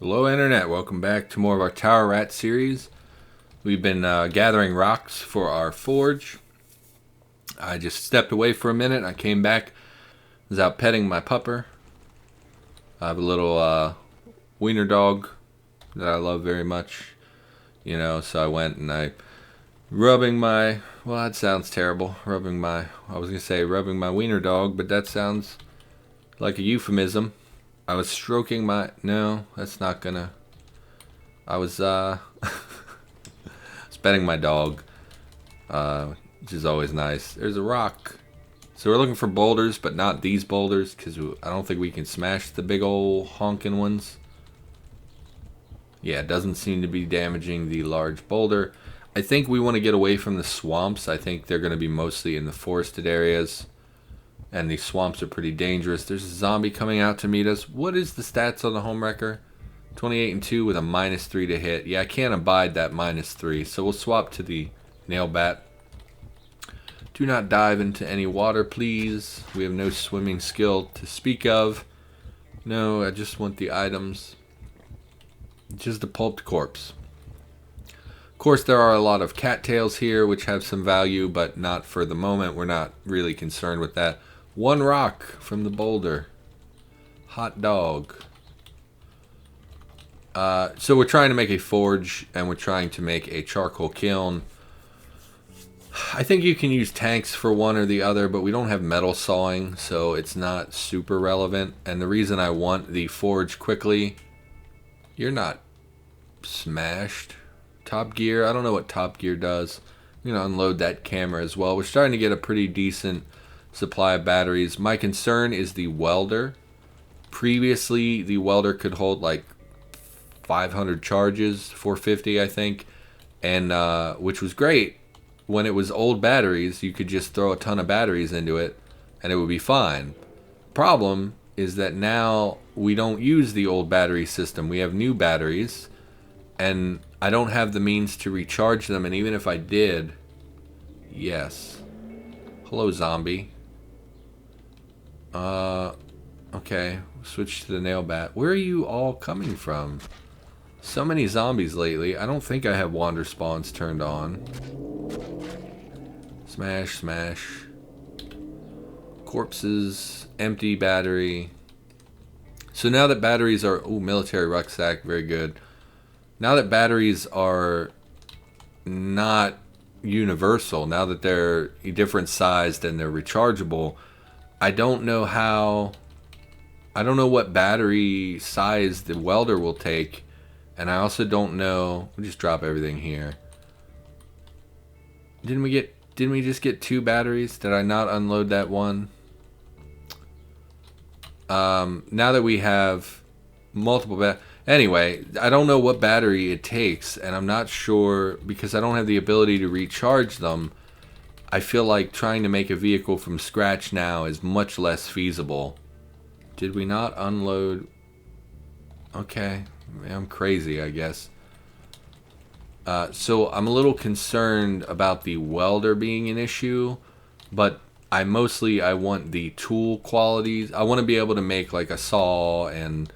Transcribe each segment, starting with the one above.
Hello Internet, welcome back to more of our Tower Rat series. We've been gathering rocks for our forge. I just stepped away for a minute. I came back, was out petting my pupper. I have a little wiener dog that I love very much. So I went and rubbing my, well, that sounds terrible. I was going to say rubbing my wiener dog, but that sounds like a euphemism. I was stroking my, no, that's not gonna, I was petting my dog, which is always nice. There's a rock. So we're looking for boulders, but not these boulders, because I don't think we can smash the big old honking ones. Yeah, it doesn't seem to be damaging the large boulder. I think we want to get away from the swamps. I think they're going to be mostly in the forested areas. And these swamps are pretty dangerous. There's a zombie coming out to meet us. What is the stats on the homewrecker? 28 and 2 with a -3 to hit. Yeah, I can't abide that -3. So we'll swap to the nail bat. Do not dive into any water, please. We have no swimming skill to speak of. No, I just want the items. Just a pulped corpse. Of course, there are a lot of cattails here, which have some value, but not for the moment. We're not really concerned with that. One rock from the boulder. Hot dog. So we're trying to make a forge, and we're trying to make a charcoal kiln. I think you can use tanks for one or the other, but we don't have metal sawing, so it's not super relevant. And the reason I want the forge quickly... You're not smashed. Top Gear, I don't know what Top Gear does. I'm going to unload that camera as well. We're starting to get a pretty decent supply of batteries. My concern is the welder. Previously, the welder could hold like 500 charges, 450 I think, and which was great. When it was old batteries, you could just throw a ton of batteries into it and it would be fine. Problem is that now we don't use the old battery system. We have new batteries, and I don't have the means to recharge them, and even if I did, yes. Hello, zombie. Okay, switch to the nail bat. Where are you all coming from? So many zombies lately. I don't think I have wander spawns turned on. Smash, smash. Corpses, empty battery. So now that batteries are... Ooh, military rucksack, very good. Now that batteries are not universal, now that they're different sized and they're rechargeable, I don't know what battery size the welder will take, and I also don't know... We'll just drop everything here. Didn't we just get 2 batteries? Did I not unload that one? Now that we have multiple anyway, I don't know what battery it takes, and I'm not sure, because I don't have the ability to recharge them. I feel like trying to make a vehicle from scratch now is much less feasible. Did we not unload? Okay, I'm crazy, I guess. So I'm a little concerned about the welder being an issue, but I want the tool qualities. I want to be able to make like a saw and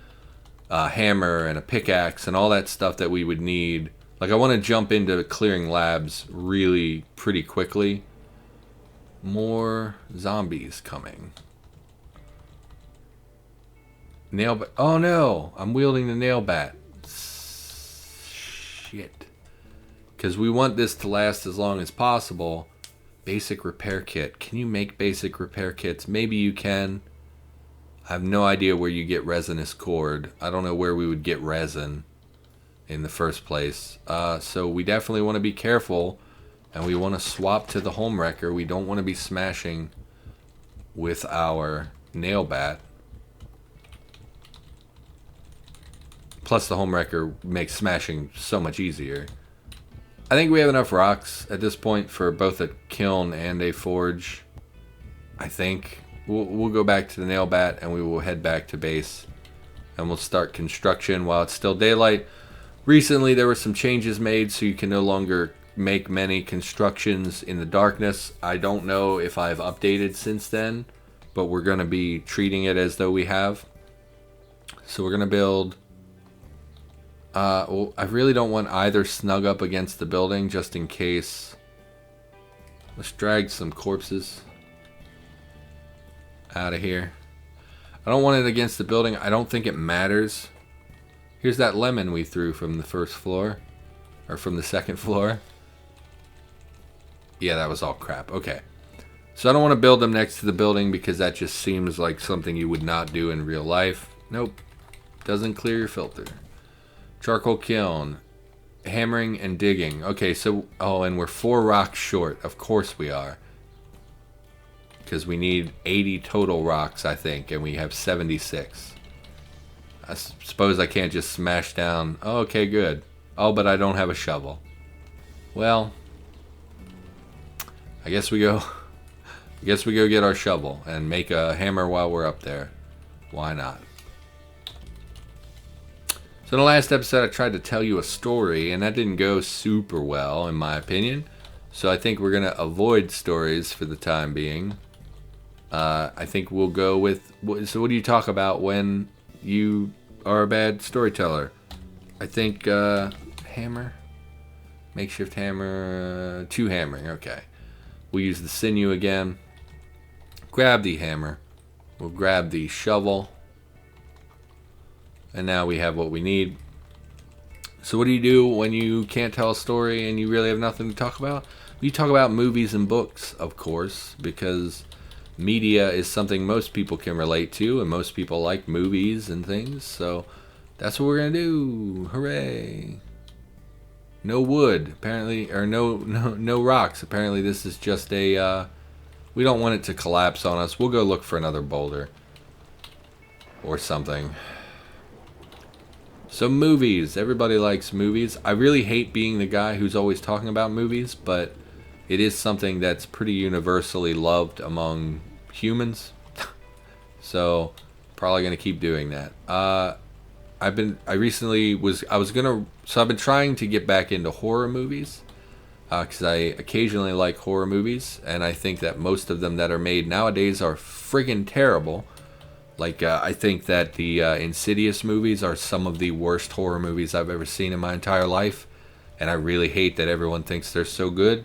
a hammer and a pickaxe and all that stuff that we would need. Like, I want to jump into clearing labs really pretty quickly. More zombies coming. Nail bat. Oh no, I'm wielding the nail bat. Shit. Because we want this to last as long as possible. Basic repair kit. Can you make basic repair kits? Maybe you can. I have no idea where you get resinous cord. I don't know where we would get resin in the first place. So we definitely want to be careful, and we want to swap to the homewrecker. We don't want to be smashing with our nail bat. Plus the homewrecker makes smashing so much easier. I think we have enough rocks at this point for both a kiln and a forge. I think. We'll go back to the nail bat, and we will head back to base. And we'll start construction while it's still daylight. Recently there were some changes made, so you can no longer make many constructions in the darkness. I don't know if I've updated since then, but we're going to be treating it as though we have. So we're going to build Well, I really don't want either snug up against the building, just in case. Let's drag some corpses out of here. I don't want it against the building. I don't think it matters. Here's that lemon we threw from the first floor. Or from the second floor. Yeah, that was all crap. Okay. So I don't want to build them next to the building because that just seems like something you would not do in real life. Nope. Doesn't clear your filter. Charcoal kiln. Hammering and digging. Okay, so... Oh, and we're 4 rocks short. Of course we are. Because we need 80 total rocks, I think. And we have 76. I suppose I can't just smash down... Oh, okay, good. Oh, but I don't have a shovel. Well... I guess we go get our shovel and make a hammer while we're up there. Why not? So in the last episode I tried to tell you a story and that didn't go super well in my opinion. So I think we're going to avoid stories for the time being. I think we'll go with... So what do you talk about when you are a bad storyteller? I think hammer? Makeshift hammer... 2 hammering, okay. We'll use the sinew again. Grab the hammer. We'll grab the shovel. And now we have what we need. So what do you do when you can't tell a story and you really have nothing to talk about? You talk about movies and books, of course, because media is something most people can relate to, and most people like movies and things. So that's what we're gonna do. Hooray! No wood, apparently, or no rocks. Apparently, this is just a. We don't want it to collapse on us. We'll go look for another boulder or something. So movies. Everybody likes movies. I really hate being the guy who's always talking about movies, but it is something that's pretty universally loved among humans. So probably gonna keep doing that. I've been trying to get back into horror movies because I occasionally like horror movies, and I think that most of them that are made nowadays are friggin' terrible. Like I think that the Insidious movies are some of the worst horror movies I've ever seen in my entire life, and I really hate that everyone thinks they're so good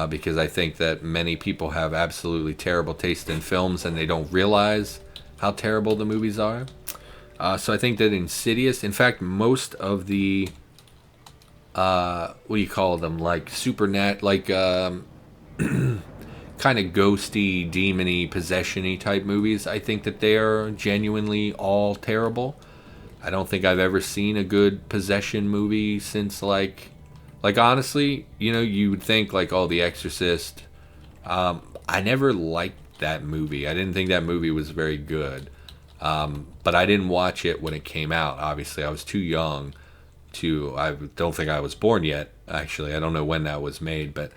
because I think that many people have absolutely terrible taste in films and they don't realize how terrible the movies are. So I think that Insidious, in fact, most of the, what do you call them, like kind of ghosty, demony, possession-y type movies, I think that they are genuinely all terrible. I don't think I've ever seen a good possession movie since, like honestly, you would think, like, oh, The Exorcist. I never liked that movie. I didn't think that movie was very good. But I didn't watch it when it came out. Obviously, I was too young to... I don't think I was born yet, actually. I don't know when that was made. But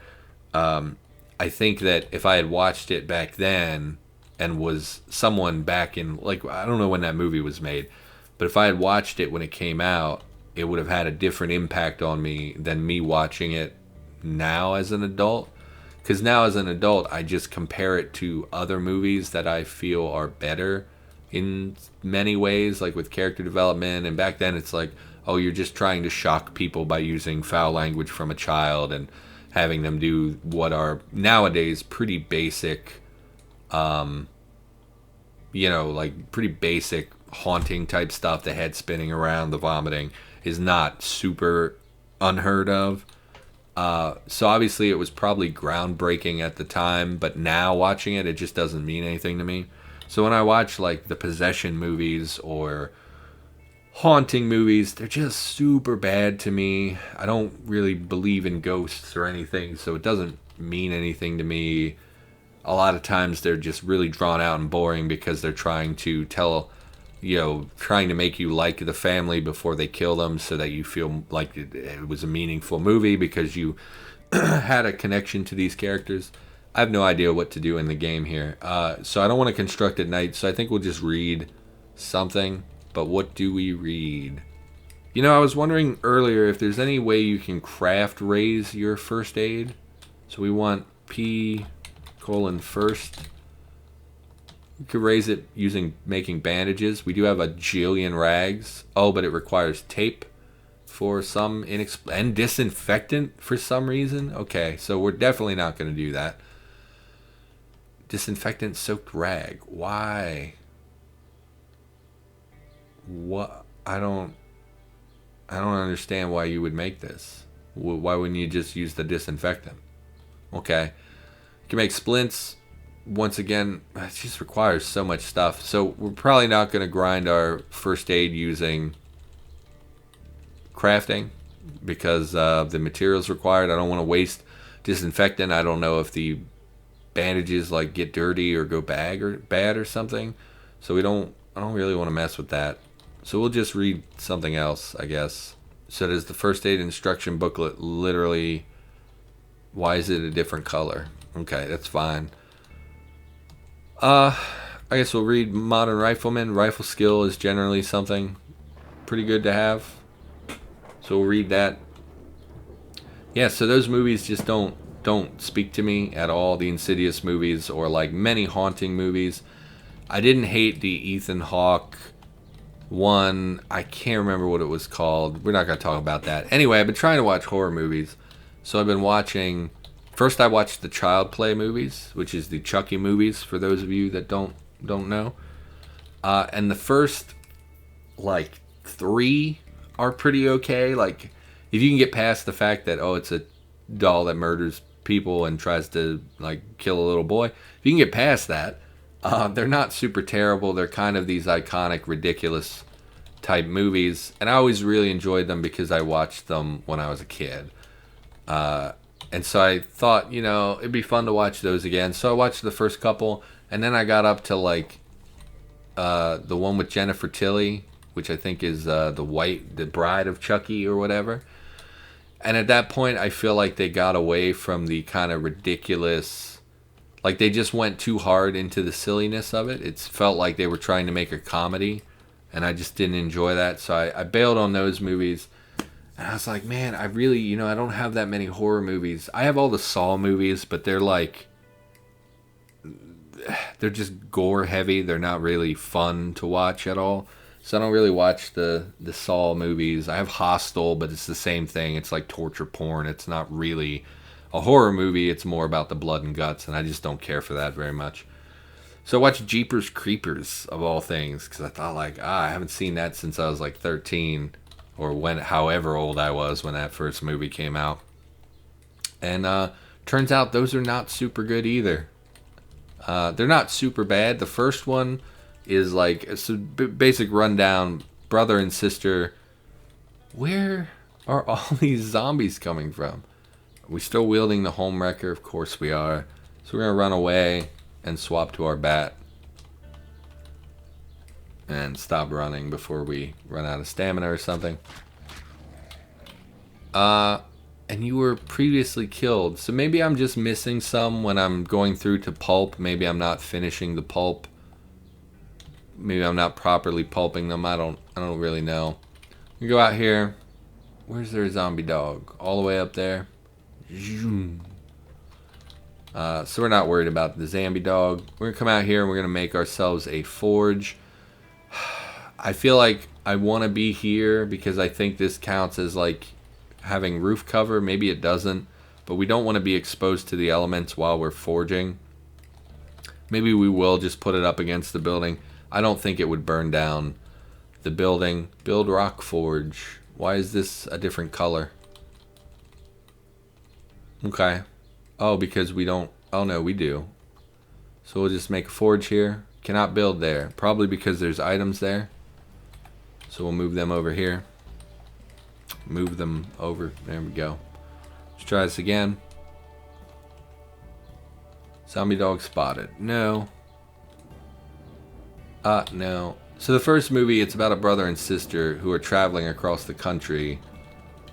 I think that if I had watched it back then and was someone back in... Like, I don't know when that movie was made. But if I had watched it when it came out, it would have had a different impact on me than me watching it now as an adult. Because now as an adult, I just compare it to other movies that I feel are better in many ways, like with character development. And back then it's like, oh, you're just trying to shock people by using foul language from a child and having them do what are nowadays pretty basic, like pretty basic haunting type stuff. The head spinning around, the vomiting is not super unheard of. So obviously it was probably groundbreaking at the time, but now watching it, it just doesn't mean anything to me. So when I watch like the possession movies or haunting movies, they're just super bad to me. I don't really believe in ghosts or anything, so it doesn't mean anything to me. A lot of times they're just really drawn out and boring because they're trying to trying to make you like the family before they kill them so that you feel like it was a meaningful movie because you had a connection to these characters. I have no idea what to do in the game here. So I don't want to construct at night, so I think we'll just read something. But what do we read? I was wondering earlier if there's any way you can raise your first aid. So we want P:1. We could raise it using making bandages. We do have a jillion rags. Oh, but it requires tape. for some and disinfectant for some reason. Okay, so we're definitely not going to do that. Disinfectant soaked rag. Why? What? I don't understand why you would make this. Why wouldn't you just use the disinfectant? Okay. You can make splints. Once again, it just requires so much stuff. So we're probably not going to grind our first aid using crafting because the materials required. I don't want to waste disinfectant. I don't know if the bandages like get dirty or go bad or something. So I don't really want to mess with that. So we'll just read something else, I guess. So does the first aid instruction booklet literally, why is it a different color? Okay, that's fine. I guess we'll read Modern Rifleman. Rifle skill is generally something pretty good to have. So we'll read that. Yeah, so those movies just don't speak to me at all. The Insidious movies or like many haunting movies. I didn't hate the Ethan Hawke one. I can't remember what it was called. We're not going to talk about that. Anyway, I've been trying to watch horror movies. So I've been watching... First I watched the Child Play movies, which is the Chucky movies, for those of you that don't know. And the first, like, 3 are pretty okay. Like, if you can get past the fact that, oh, it's a doll that murders people and tries to, like, kill a little boy. If you can get past that, they're not super terrible. They're kind of these iconic, ridiculous type movies. And I always really enjoyed them because I watched them when I was a kid. And so I thought, you know, it'd be fun to watch those again. So I watched the first couple. And then I got up to, like, the one with Jennifer Tilly, which I think is the Bride of Chucky or whatever. And at that point, I feel like they got away from the kind of ridiculous... Like, they just went too hard into the silliness of it. It felt like they were trying to make a comedy, and I just didn't enjoy that. So I bailed on those movies. And I was like, man, I really, you know, I don't have that many horror movies. I have all the Saw movies, but they're like... They're just gore heavy. They're not really fun to watch at all. So I don't really watch the Saw movies. I have Hostel, but it's the same thing. It's like torture porn. It's not really... a horror movie. It's more about the blood and guts, and I just don't care for that very much. So I watched Jeepers Creepers, of all things, because I thought, like, I haven't seen that since I was like 13, or however old I was when that first movie came out. And turns out those are not super good either. They're not super bad. The first one is like it's a basic rundown, brother and sister. Where are all these zombies coming from? Are we still wielding the home wrecker? Of course we are. So we're going to run away and swap to our bat. And stop running before we run out of stamina or something. And you were previously killed. So maybe I'm just missing some when I'm going through to pulp. Maybe I'm not finishing the pulp. Maybe I'm not properly pulping them. I don't really know. We go out here. Where's their zombie dog? All the way up there. So we're not worried about the zombie dog. We're gonna come out here and we're gonna make ourselves a forge. I feel like I want to be here because I think this counts as like having roof cover. Maybe it doesn't, but we don't want to be exposed to the elements while we're forging. Maybe we will just put it up against the building. I don't think it would burn down the building. Build rock forge. Why is this a different color? Okay. Oh, because we don't... Oh, no, we do. So we'll just make a forge here. Cannot build there. Probably because there's items there. So we'll move them over here. Move them over. There we go. Let's try this again. Zombie dog spotted. No. No. So the first movie, it's about a brother and sister who are traveling across the country.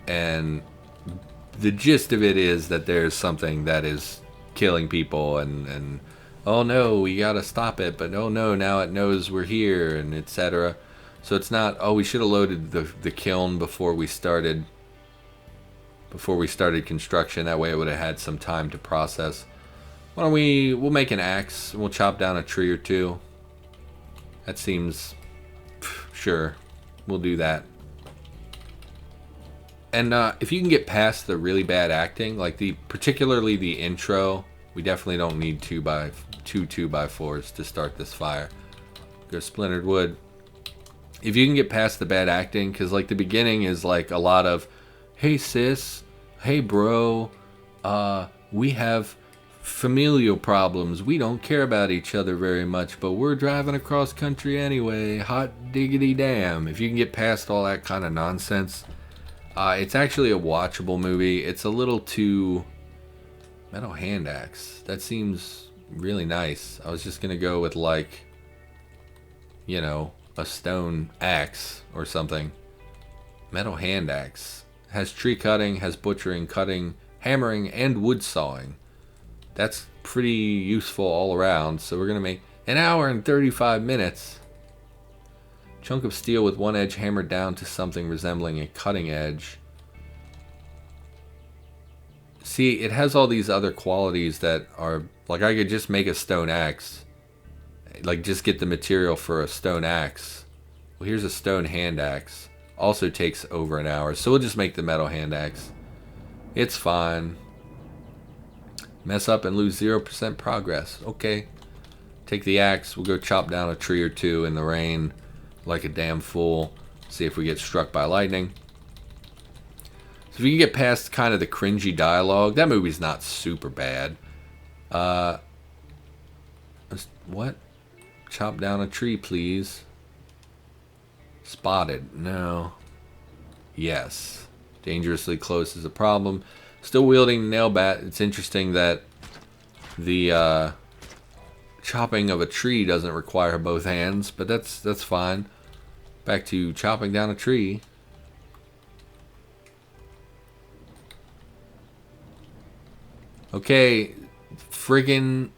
And the gist of it is that there's something that is killing people. And oh no, we gotta stop it. But oh no, now it knows we're here, and etc. So it's not, oh, we should have loaded the kiln before we started construction. That way it would have had some time to process. Why don't we'll make an axe, and we'll chop down a tree or two. That seems, sure, we'll do that. And if you can get past the really bad acting, like particularly the intro, we definitely don't need two by 4s to start this fire. Go splintered wood. If you can get past the bad acting, because like the beginning is like a lot of, hey sis, hey bro, we have familial problems. We don't care about each other very much, but we're driving across country anyway. Hot diggity damn. If you can get past all that kind of nonsense, it's actually a watchable movie. It's a little too... Metal hand axe. That seems really nice. I was just going to go with like, you know, a stone axe or something. Metal hand axe. Has tree cutting, has butchering, cutting, hammering, and wood sawing. That's pretty useful all around. So we're going to make an hour and 35 minutes. Chunk of steel with one edge hammered down to something resembling a cutting edge. See, it has all these other qualities that are... Like, I could just make a stone axe. Like, just get the material for a stone axe. Well, here's a stone hand axe. Also takes over an hour. So we'll just make the metal hand axe. It's fine. Mess up and lose 0% progress. Okay. Take the axe. We'll go chop down a tree or two in the rain like a damn fool. See if we get struck by lightning. So if you can get past kind of the cringy dialogue, that movie's not super bad. What? Chop down a tree, please. Spotted. No. Yes. Dangerously close is a problem. Still wielding the nail bat. It's interesting that the chopping of a tree doesn't require both hands, but that's fine. Back to chopping down a tree. Okay, friggin',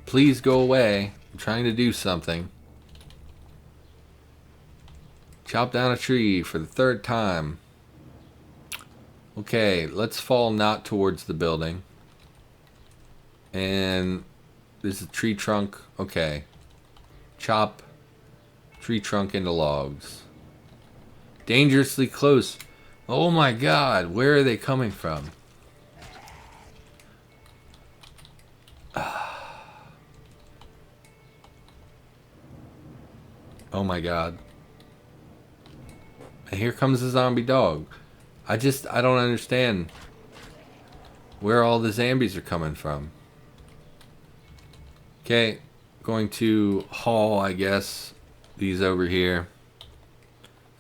please go away. I'm trying to do something. Chop down a tree for the 3rd time. Okay, let's fall not towards the building. And this is a tree trunk. Okay. Chop tree trunk into logs. Dangerously close. Oh my god, where are they coming from? Oh my god. And here comes the zombie dog. I don't understand where all the zombies are coming from. Okay, going to haul, I guess, these over here.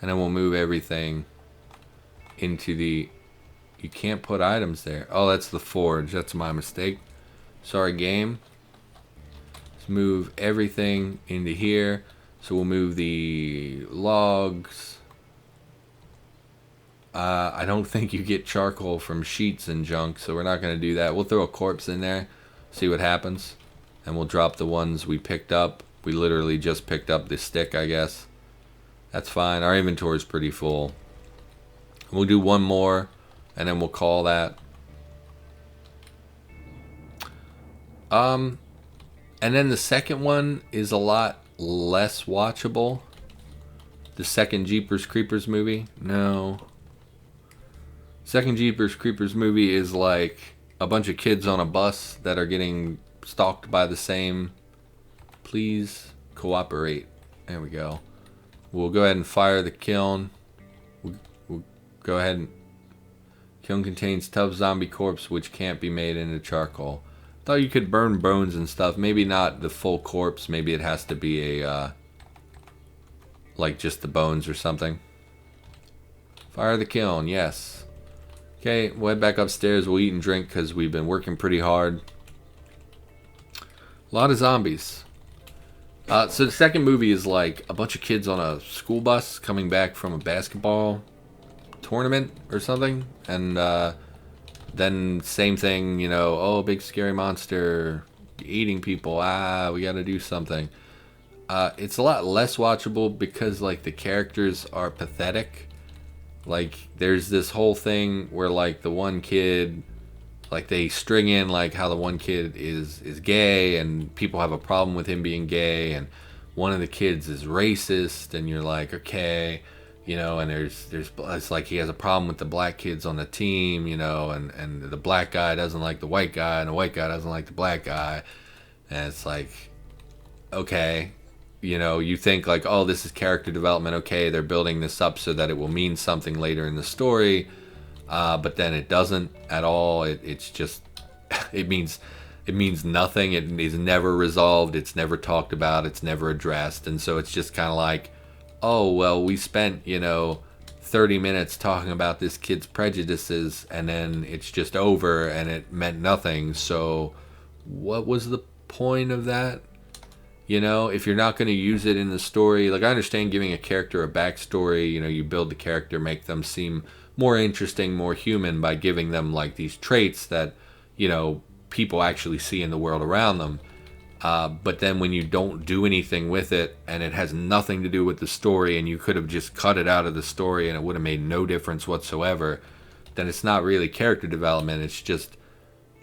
And then we'll move everything into the... You can't put items there. Oh, that's the forge. That's my mistake. Sorry, game. Let's move everything into here. So we'll move the logs. I don't think you get charcoal from sheets and junk, so we're not going to do that. We'll throw a corpse in there, see what happens. And we'll drop the ones we picked up. We literally just picked up the stick, I guess. That's fine. Our inventory is pretty full. We'll do one more, and then we'll call that. And then the second one is a lot less watchable. The second Jeepers Creepers movie? No. Second Jeepers Creepers movie is like a bunch of kids on a bus that are getting stalked by the same. Please cooperate. There we go. We'll go ahead and fire the kiln. We'll go ahead and... Kiln contains tough zombie corpse which can't be made into charcoal. Thought you could burn bones and stuff. Maybe not the full corpse. Maybe it has to be a... like just the bones or something. Fire the kiln, yes. Okay, we'll head back upstairs. We'll eat and drink because we've been working pretty hard. A lot of zombies. So the second movie is like a bunch of kids on a school bus coming back from a basketball tournament or something. And then same thing, you know, oh, big scary monster eating people. We gotta do something. It's a lot less watchable because like the characters are pathetic. Like there's this whole thing where like the one kid, like they string in like how the one kid is gay and people have a problem with him being gay, and one of the kids is racist, and you're like, okay, you know, and it's like he has a problem with the black kids on the team, you know, and the black guy doesn't like the white guy, and the white guy doesn't like the black guy, and it's like, okay, you know, you think like, oh, this is character development, okay, they're building this up so that it will mean something later in the story, but then it doesn't at all. It's just, it means nothing. It is never resolved. It's never talked about. It's never addressed, and so it's just kind of like, oh, well, we spent, you know, 30 minutes talking about this kid's prejudices, and then it's just over, and it meant nothing. So what was the point of that? You know, if you're not going to use it in the story, like, I understand giving a character a backstory, you know, you build the character, make them seem more interesting, more human by giving them, like, these traits that, you know, people actually see in the world around them. But then when you don't do anything with it, and it has nothing to do with the story, and you could have just cut it out of the story and it would have made no difference whatsoever, then it's not really character development. It's just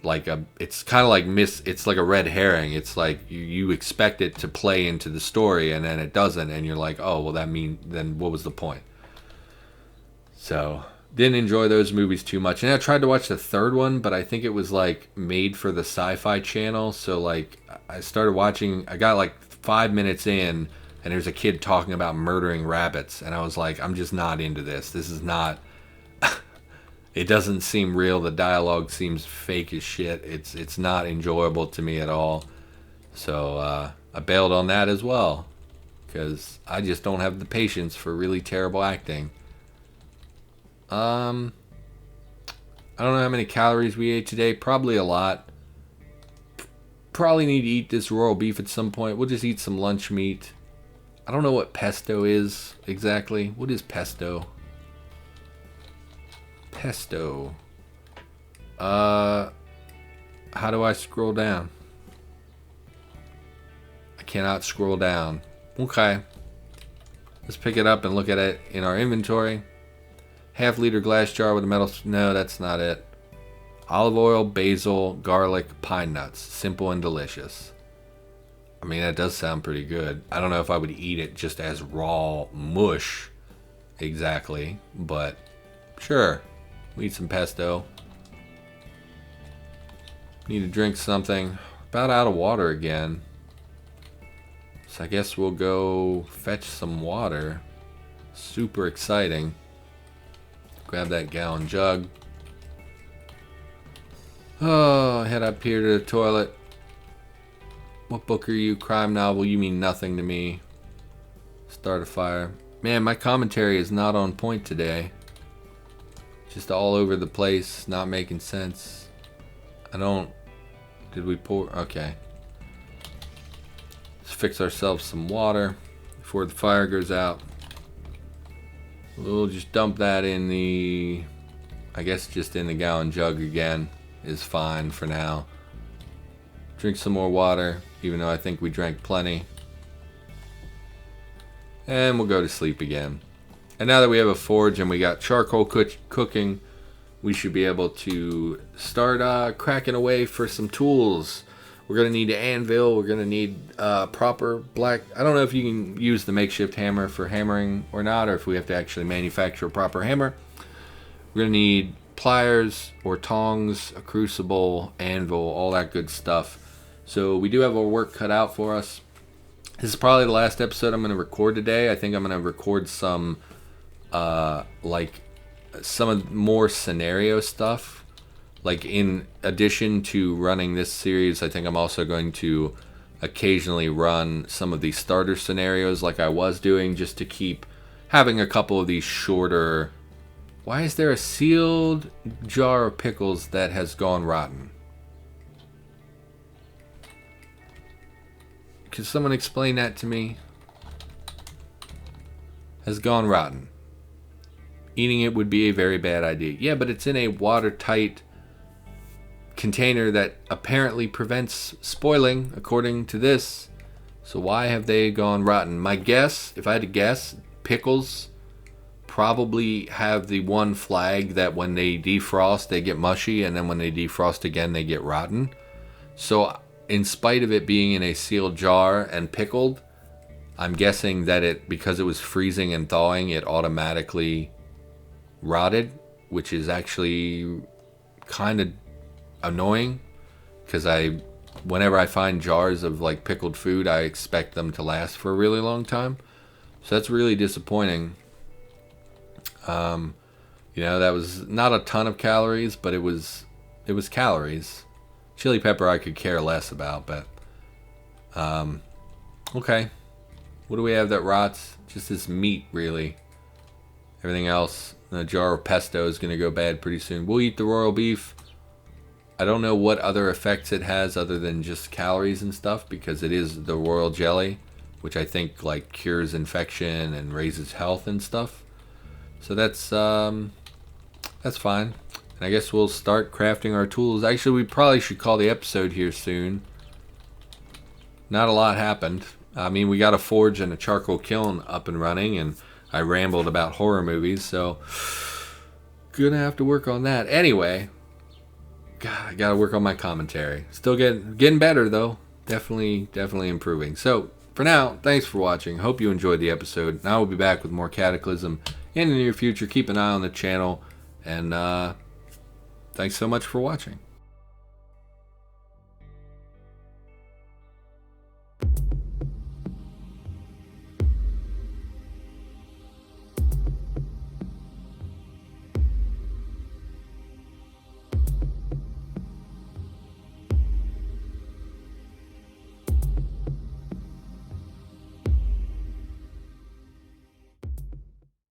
like it's kind of like it's like a red herring. It's like you expect it to play into the story, and then it doesn't, and you're like, oh, well, then what was the point? So didn't enjoy those movies too much. And I tried to watch the third one, but I think it was like made for the Sci-Fi Channel. So like I started watching, I got like 5 minutes in, and there's a kid talking about murdering rabbits, and I was like, I'm just not into this. This is not, it doesn't seem real. The dialogue seems fake as shit. It's not enjoyable to me at all. So I bailed on that as well, because I just don't have the patience for really terrible acting. I don't know how many calories we ate today. Probably a lot. Probably need to eat this royal beef at some point. We'll just eat some lunch meat. I don't know what pesto is exactly. What is pesto? Pesto. How do I scroll down? I cannot scroll down. Okay. Let's pick it up and look at it in our inventory. Half-liter glass jar with a metal... No, that's not it. Olive oil, basil, garlic, pine nuts. Simple and delicious. I mean, that does sound pretty good. I don't know if I would eat it just as raw mush exactly, but sure. We'll eat some pesto. Need to drink something. About out of water again. So I guess we'll go fetch some water. Super exciting. Grab that gallon jug. Oh, head up here to the toilet. What book are you? Crime novel? You mean nothing to me. Start a fire. Man, my commentary is not on point today. Just all over the place, not making sense. Did we pour? Okay. Let's fix ourselves some water before the fire goes out. We'll just dump that in the, I guess just in the gallon jug again is fine for now. Drink some more water, even though I think we drank plenty. And we'll go to sleep again. And now that we have a forge and we got charcoal cooking, we should be able to start cracking away for some tools. We're going to need an anvil. We're going to need proper black... I don't know if you can use the makeshift hammer for hammering or not, or if we have to actually manufacture a proper hammer. We're going to need pliers or tongs, a crucible, anvil, all that good stuff. So we do have our work cut out for us. This is probably the last episode I'm going to record today. I think I'm going to record some, some more scenario stuff. Like, in addition to running this series, I think I'm also going to occasionally run some of these starter scenarios like I was doing, just to keep having a couple of these shorter... Why is there a sealed jar of pickles that has gone rotten? Could someone explain that to me? Has gone rotten. Eating it would be a very bad idea. Yeah, but it's in a watertight container that apparently prevents spoiling, according to this. So why have they gone rotten? My guess, if I had to guess, pickles probably have the one flag that when they defrost, they get mushy, and then when they defrost again, they get rotten. So in spite of it being in a sealed jar and pickled, I'm guessing that because it was freezing and thawing, it automatically rotted, which is actually kind of annoying, because whenever I find jars of like pickled food, I expect them to last for a really long time. So that's really disappointing. That was not a ton of calories, but it was calories. Chili pepper I could care less about, but okay. What do we have that rots? Just this meat, really. Everything else, a jar of pesto is going to go bad pretty soon. We'll eat the royal beef. I don't know what other effects it has other than just calories and stuff, because it is the royal jelly, which I think like cures infection and raises health and stuff. So that's fine. And I guess we'll start crafting our tools. Actually, we probably should call the episode here soon. Not a lot happened. I mean, we got a forge and a charcoal kiln up and running, and I rambled about horror movies, so gonna have to work on that. Anyway, God, I gotta work on my commentary. Still getting better though. Definitely improving. So for now, thanks for watching. Hope you enjoyed the episode. Now we'll be back with more Cataclysm in the near future. Keep an eye on the channel, and thanks so much for watching.